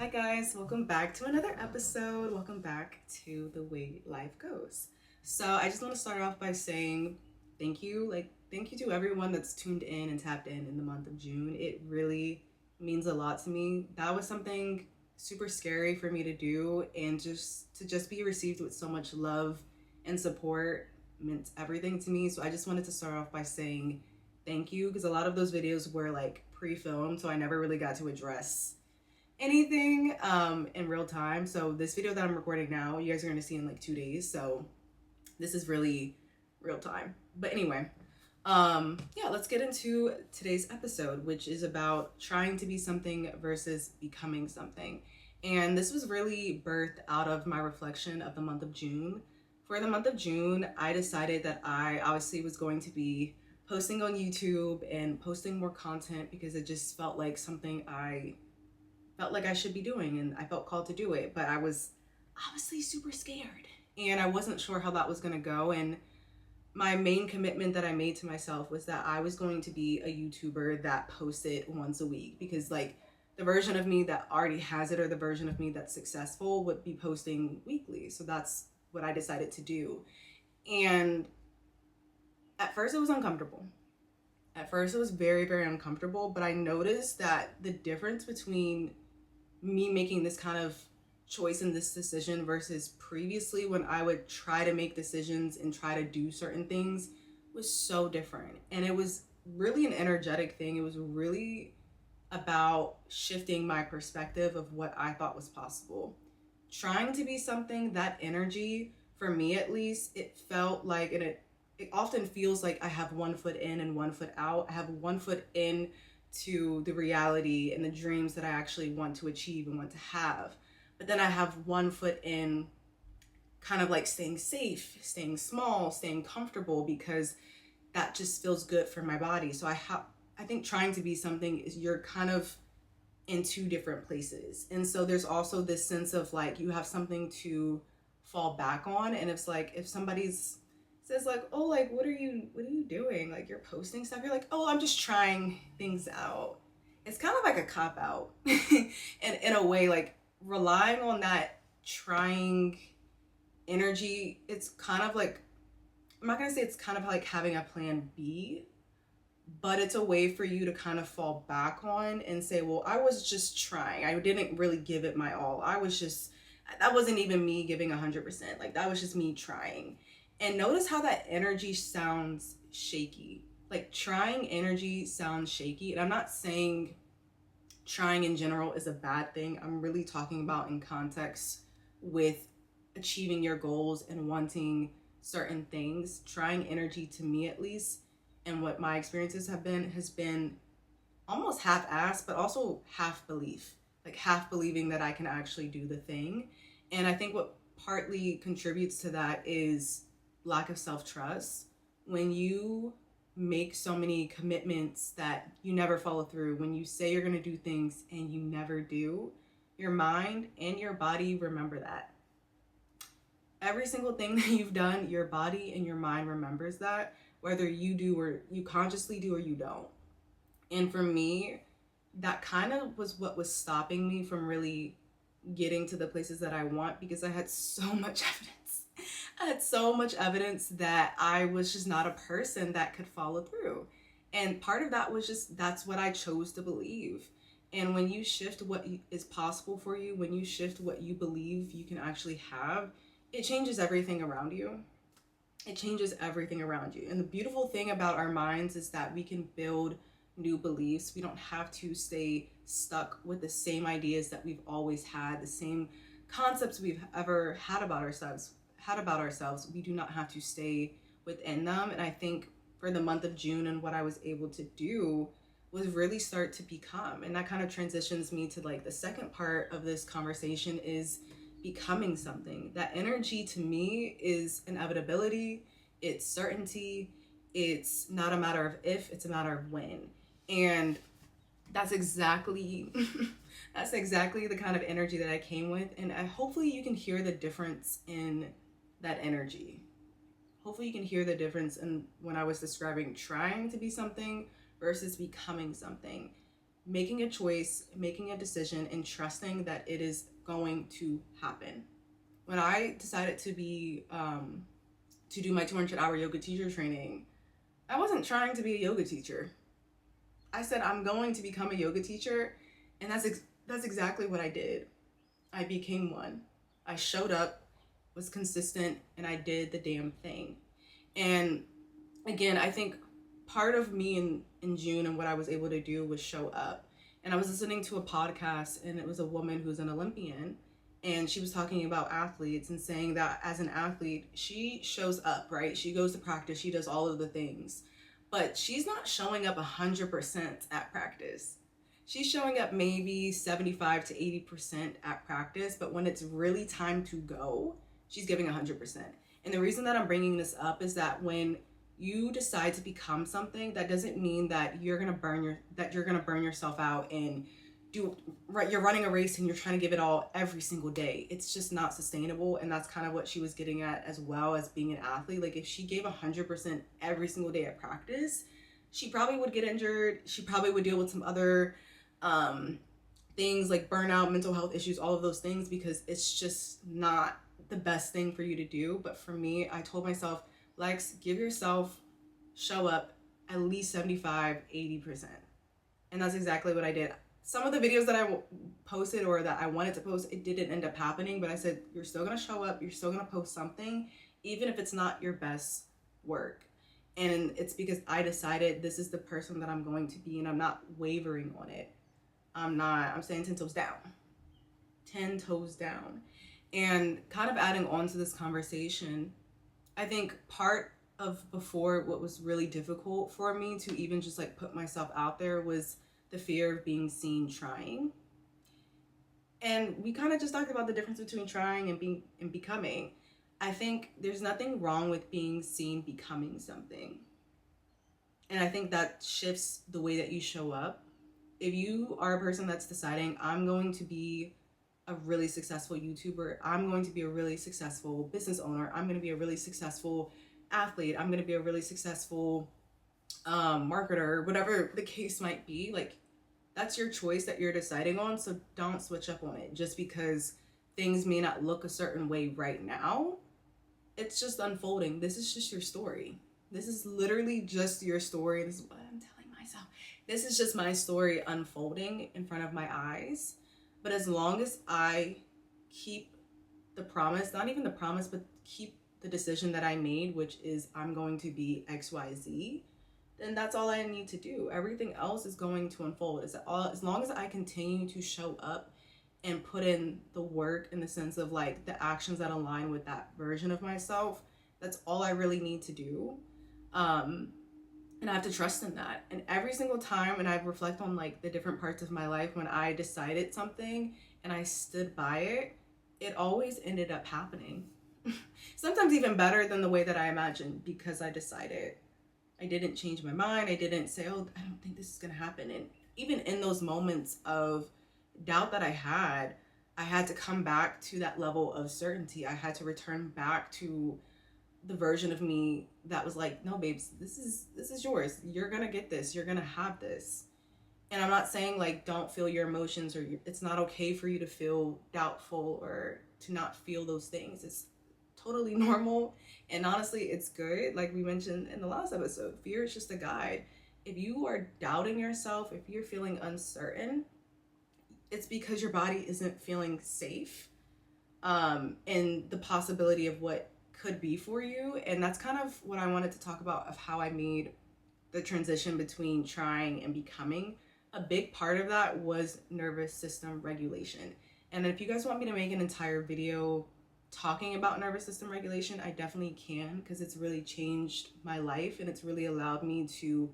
Hi guys, welcome back to another episode. Welcome back to The Way Life Goes. So I just want to start off by saying thank you. Thank you to everyone that's tuned in and tapped in the month of June. It really means a lot to me. That was something super scary for me to do, and just be received with so much love and support meant everything to me. So I just wanted to start off by saying thank you, because a lot of those videos were like pre-filmed, so I never really got to address anything in real time. So this video that I'm recording now, you guys are gonna see in like 2 days. So this is really real time. But anyway, yeah, let's get into today's episode, which is about trying to be something versus becoming something. And this was really birthed out of my reflection of the month of June. For the month of June, I decided that I obviously was going to be posting on YouTube and posting more content because it just felt like something I felt like I should be doing, and I felt called to do it, but I was obviously super scared and I wasn't sure how that was going to go. And my main commitment that I made to myself was that I was going to be a YouTuber that posted once a week, because like the version of me that already has it, or the version of me that's successful, would be posting weekly. So that's what I decided to do. And at first it was uncomfortable. At first it was very, very uncomfortable, but I noticed that the difference between me making this kind of choice and this decision versus previously when I would try to make decisions and try to do certain things was so different. And it was really an energetic thing. It was really about shifting my perspective of what I thought was possible. Trying to be something, that energy, for me at least, it felt like, and it often feels like I have one foot in and one foot out. I have one foot in to the reality and the dreams that I actually want to achieve and want to have. But then I have one foot in kind of like staying safe, staying small, staying comfortable, because that just feels good for my body. So I think trying to be something is, you're kind of in two different places. And so there's also this sense of like you have something to fall back on. And it's like if somebody's says like, oh, like what are you doing, like you're posting stuff, you're like, oh, I'm just trying things out. It's kind of like a cop out and in a way, like relying on that trying energy. It's kind of like, I'm not gonna say it's kind of like having a plan B, but it's a way for you to kind of fall back on and say, well, I was just trying, I didn't really give it my all, that wasn't even me giving 100%, like that was just me trying. And notice how that energy sounds shaky. Like trying energy sounds shaky. And I'm not saying trying in general is a bad thing. I'm really talking about in context with achieving your goals and wanting certain things. Trying energy, to me at least, and what my experiences have been, has been almost half-assed, but also half belief. Like half believing that I can actually do the thing. And I think what partly contributes to that is lack of self-trust. When you make so many commitments that you never follow through, when you say you're going to do things and you never do, your mind and your body remember that. Every single thing that you've done, your body and your mind remembers that, whether you do or you consciously do or you don't. And for me, that kind of was what was stopping me from really getting to the places that I want, because I had so much evidence. I had so much evidence that I was just not a person that could follow through. And part of that was just, that's what I chose to believe. And when you shift what is possible for you, when you shift what you believe you can actually have, it changes everything around you. It changes everything around you. And the beautiful thing about our minds is that we can build new beliefs. We don't have to stay stuck with the same ideas that we've always had, the same concepts we've ever had about ourselves. We do not have to stay within them. And I think for the month of June, and what I was able to do was really start to become. And that kind of transitions me to like the second part of this conversation, is becoming something. That energy to me is inevitability, it's certainty, it's not a matter of if, it's a matter of when. And that's exactly that's exactly the kind of energy that I came with. And hopefully you can hear the difference in that energy. Hopefully you can hear the difference in when I was describing trying to be something versus becoming something. making a choice, making a decision, and trusting that it is going to happen. When I decided to do my 200-hour yoga teacher training, I wasn't trying to be a yoga teacher. I said I'm going to become a yoga teacher, and that's exactly what I did. I became one. I showed up, was consistent, and I did the damn thing. And again, I think part of me in June and what I was able to do was show up. And I was listening to a podcast, and it was a woman who's an Olympian, and she was talking about athletes and saying that as an athlete, she shows up, right? She goes to practice, she does all of the things, but she's not showing up 100% at practice. She's showing up maybe 75 to 80% at practice, but when it's really time to go, she's giving 100%. And the reason that I'm bringing this up is that when you decide to become something, that doesn't mean that you're gonna burn yourself out and you're running a race and you're trying to give it all every single day. It's just not sustainable. And that's kind of what she was getting at, as well as being an athlete. Like if she gave 100% every single day at practice, she probably would get injured. She probably would deal with some other things like burnout, mental health issues, all of those things, because it's just not the best thing for you to do. But for me, I told myself, Lex, give yourself, show up at least 75, 80%. And that's exactly what I did. Some of the videos that I posted or that I wanted to post, it didn't end up happening, but I said, you're still going to show up. You're still going to post something, even if it's not your best work. And it's because I decided this is the person that I'm going to be, and I'm not wavering on it. I'm saying 10 toes down. 10 toes down. And kind of adding on to this conversation, I think part of before what was really difficult for me to even just like put myself out there was the fear of being seen trying. And we kind of just talked about the difference between trying and being and becoming. I think there's nothing wrong with being seen becoming something. And I think that shifts the way that you show up. If you are a person that's deciding, I'm going to be a really successful YouTuber, I'm going to be a really successful business owner, I'm going to be a really successful athlete, I'm going to be a really successful marketer, whatever the case might be, like that's your choice that you're deciding on. So don't switch up on it just because things may not look a certain way right now. It's just unfolding. This is just your story. This is literally just your story. This is what I'm telling myself. This is just my story unfolding in front of my eyes. But as long as I keep the promise, not even the promise, but keep the decision that I made, which is I'm going to be XYZ, then that's all I need to do. Everything else is going to unfold. As long as I continue to show up and put in the work in the sense of like the actions that align with that version of myself, that's all I really need to do. And I have to trust in that. And every single time, and I reflect on like the different parts of my life when I decided something and I stood by it, it always ended up happening. Sometimes even better than the way that I imagined, because I decided. I didn't change my mind. I didn't say, oh, I don't think this is going to happen. And even in those moments of doubt that I had to come back to that level of certainty. I had to return back to the version of me that was like, no, babes, this is yours. You're going to get this. You're going to have this. And I'm not saying like, don't feel your emotions, or it's not okay for you to feel doubtful or to not feel those things. It's totally normal. And honestly, it's good. Like we mentioned in the last episode, fear is just a guide. If you are doubting yourself, if you're feeling uncertain, it's because your body isn't feeling safe in the possibility of what could be for you. And that's kind of what I wanted to talk about, of how I made the transition between trying and becoming. A big part of that was nervous system regulation. And if you guys want me to make an entire video talking about nervous system regulation, I definitely can, because it's really changed my life and it's really allowed me to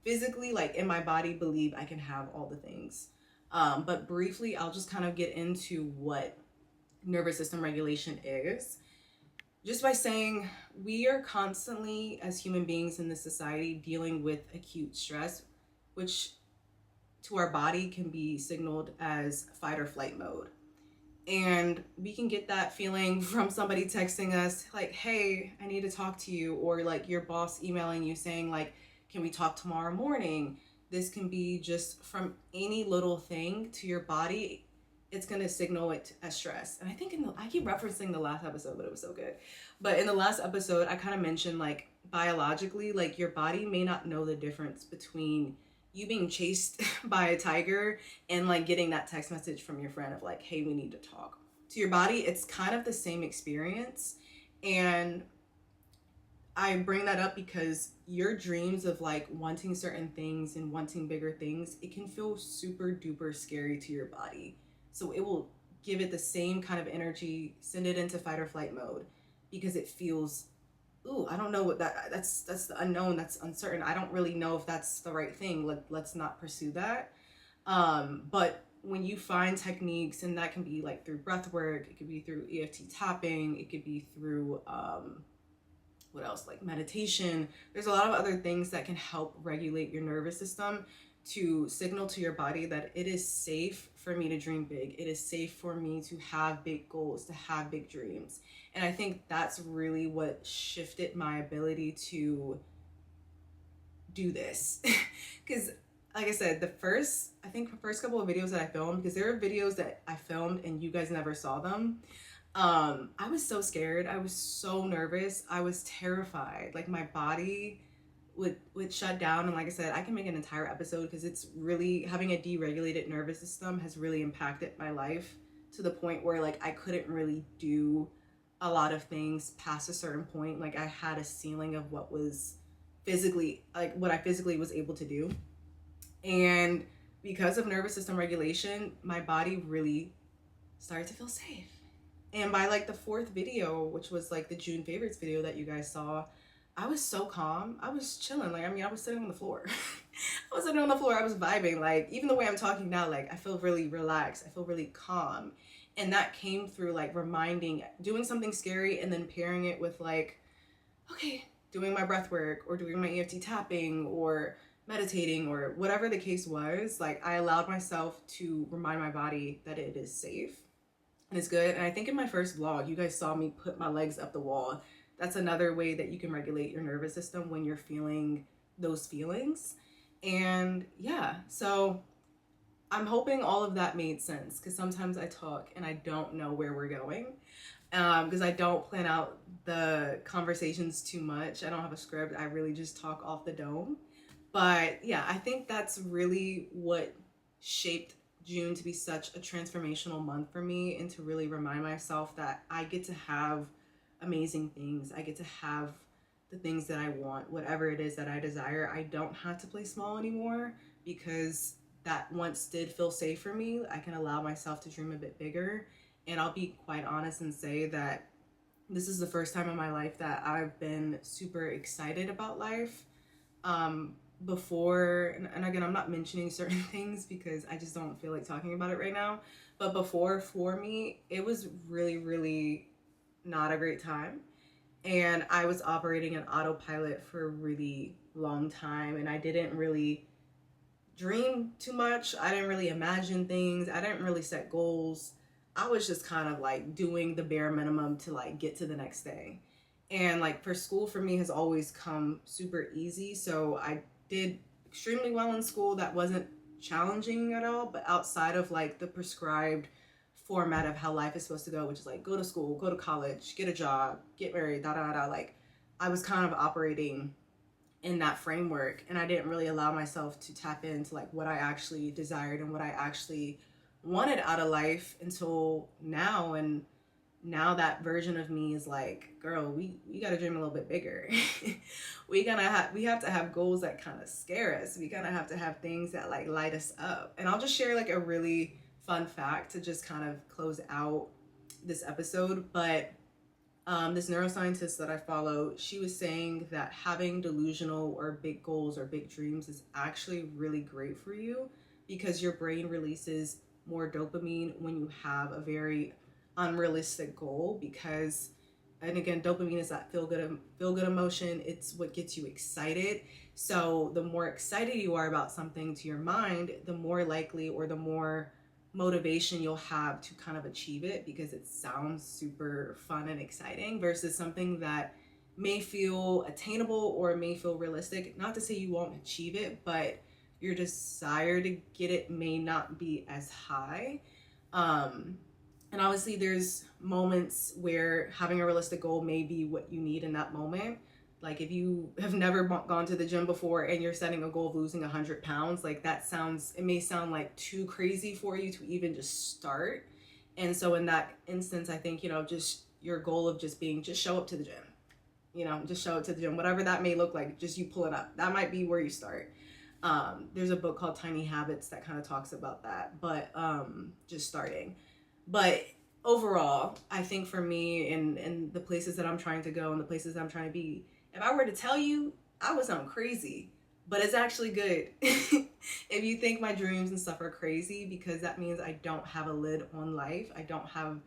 physically, like in my body, believe I can have all the things. But briefly, I'll just kind of get into what nervous system regulation is. Just by saying, we are constantly, as human beings in this society, dealing with acute stress, which to our body can be signaled as fight or flight mode. And we can get that feeling from somebody texting us like, hey, I need to talk to you, or like your boss emailing you saying like, can we talk tomorrow morning? This can be just from any little thing to your body. It's going to signal it as stress. And I think I keep referencing the last episode, but it was so good. But in the last episode, I kind of mentioned like biologically, like your body may not know the difference between you being chased by a tiger and like getting that text message from your friend of like, hey, we need to talk. To your body, it's kind of the same experience. And I bring that up because your dreams of like wanting certain things and wanting bigger things, it can feel super duper scary to your body. So it will give it the same kind of energy, send it into fight or flight mode because it feels, ooh, I don't know what that's the unknown, that's uncertain. I don't really know if that's the right thing. Let's not pursue that. But when you find techniques, and that can be like through breath work, it could be through EFT tapping, it could be through what else, like meditation. There's a lot of other things that can help regulate your nervous system to signal to your body that it is safe for me to dream big. It is safe for me to have big goals, to have big dreams. And I think that's really what shifted my ability to do this. Because like I said, the first couple of videos that I filmed, because there are videos that I filmed and you guys never saw them. I was so scared. I was so nervous. I was terrified. Like my body would shut down. And like I said, I can make an entire episode because it's really, having a deregulated nervous system has really impacted my life to the point where like I couldn't really do a lot of things past a certain point. Like I had a ceiling of what was physically, like what I physically was able to do. And because of nervous system regulation, my body really started to feel safe. And by like the fourth video, which was like the June favorites video that you guys saw, I was so calm. I was chilling. Like, I mean, I was sitting on the floor. I was sitting on the floor. I was vibing. Like, even the way I'm talking now, like, I feel really relaxed. I feel really calm. And that came through like doing something scary and then pairing it with like, okay, doing my breath work or doing my EFT tapping or meditating or whatever the case was. Like, I allowed myself to remind my body that it is safe. It's good. And I think in my first vlog, you guys saw me put my legs up the wall. That's another way that you can regulate your nervous system when you're feeling those feelings. And yeah, so I'm hoping all of that made sense, because sometimes I talk and I don't know where we're going, because I don't plan out the conversations too much. I don't have a script. I really just talk off the dome. But yeah, I think that's really what shaped June to be such a transformational month for me, and to really remind myself that I get to have amazing things. I get to have the things that I want, whatever it is that I desire. I don't have to play small anymore, because that once did feel safe for me. I can allow myself to dream a bit bigger. And I'll be quite honest and say that this is the first time in my life that I've been super excited about life. Before, and again, I'm not mentioning certain things because I just don't feel like talking about it right now, but before, for me, it was really, really not a great time. And I was operating an autopilot for a really long time, and I didn't really dream too much. I didn't really imagine things. I didn't really set goals. I was just kind of like doing the bare minimum to like get to the next thing. And like for school, for me, has always come super easy. So I did extremely well in school. That wasn't challenging at all. But outside of like the prescribed format of how life is supposed to go, which is like go to school, go to college, get a job, get married, da da da, like I was kind of operating in that framework, and I didn't really allow myself to tap into like what I actually desired and what I actually wanted out of life until now. And now that version of me is like, girl, we gotta dream a little bit bigger. we have to have goals that kind of scare us. We kind of have to have things that like light us up. And I'll just share like a really fun fact to just kind of close out this episode. But this neuroscientist that I follow, she was saying that having delusional or big goals or big dreams is actually really great for you, because your brain releases more dopamine when you have a very unrealistic goal. Because, and again, dopamine is that feel good emotion. It's what gets you excited. So the more excited you are about something to your mind, the more likely or the more motivation you'll have to kind of achieve it, because it sounds super fun and exciting, versus something that may feel attainable or may feel realistic. Not to say you won't achieve it, but your desire to get it may not be as high. And obviously there's moments where having a realistic goal may be what you need in that moment. Like if you have never gone to the gym before and you're setting a goal of losing 100 pounds, like it may sound like too crazy for you to even just start. And so in that instance, I think, just your goal of just show up to the gym, just show up to the gym, whatever that may look like, just you pull it up. That might be where you start. There's a book called Tiny Habits that kind of talks about that, but just starting. But overall, I think for me and the places that I'm trying to go and the places that I'm trying to be, if I were to tell you, I would sound crazy, but it's actually good. If you think my dreams and stuff are crazy, because that means I don't have a lid on life. I don't have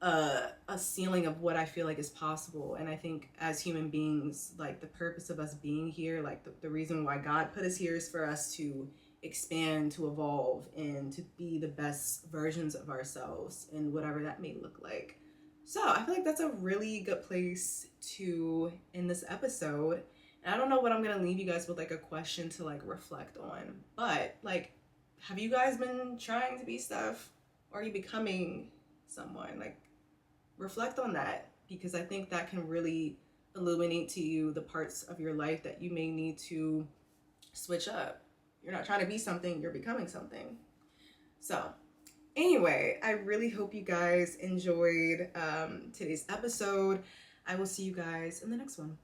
a ceiling of what I feel like is possible. And I think as human beings, like the purpose of us being here, like the reason why God put us here is for us to expand, to evolve, and to be the best versions of ourselves in whatever that may look like. So I feel like that's a really good place to end this episode. And I don't know what I'm gonna leave you guys with, like a question to like reflect on, but like, have you guys been trying to be stuff, or are you becoming someone? Like, reflect on that, because I think that can really illuminate to you the parts of your life that you may need to switch up. You're not trying to be something, you're becoming something. So anyway, I really hope you guys enjoyed today's episode. I will see you guys in the next one.